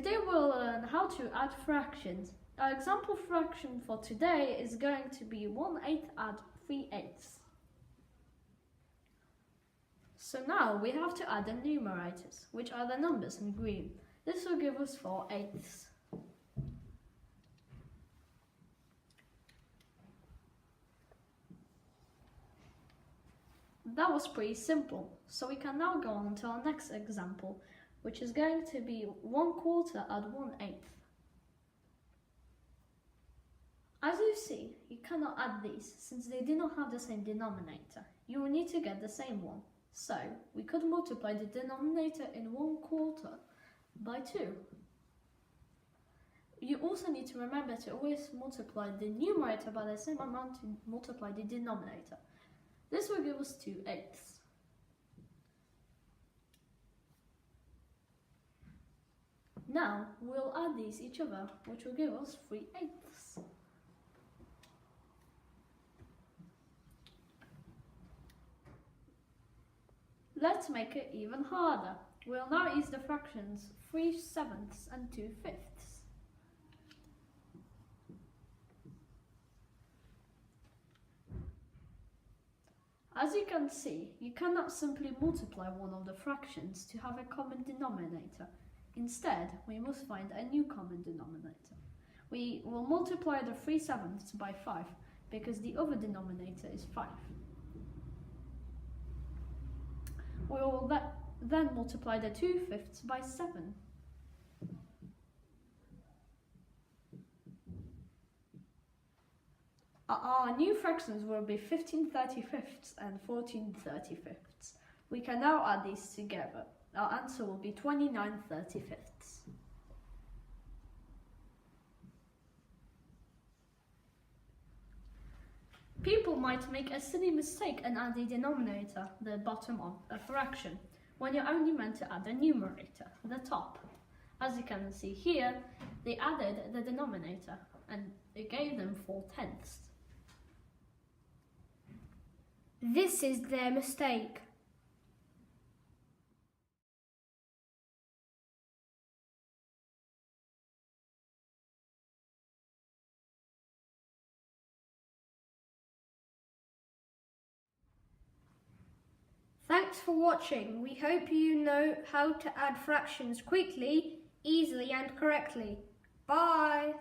Today we'll learn how to add fractions. Our example fraction for today is going to be 1/8 add 3/8. So now we have to add the numerators, which are the numbers in green. This will give us 4/8. That was pretty simple, so we can now go on to our next example, which is going to be 1/4 add 1/8. As you see, you cannot add these since they do not have the same denominator. You will need to get the same one. So we could multiply the denominator in 1/4 by 2. You also need to remember to always multiply the numerator by the same amount to multiply the denominator. This will give us 2/8. Now we'll add these each other, which will give us 3/8. Let's make it even harder. We'll now use the fractions 3/7 and 2/5. As you can see, you cannot simply multiply one of the fractions to have a common denominator. Instead, we must find a new common denominator. We will multiply the 3/7 by 5 because the other denominator is 5. We will then multiply the 2/5 by 7. Our new fractions will be 15/35 and 14/35. We can now add these together. Our answer will be 29/35. People might make a silly mistake and add the denominator, the bottom of a fraction, when you're only meant to add the numerator, the top. As you can see here, they added the denominator and it gave them 4/10. This is their mistake. Thanks for watching. We hope you know how to add fractions quickly, easily and correctly. Bye!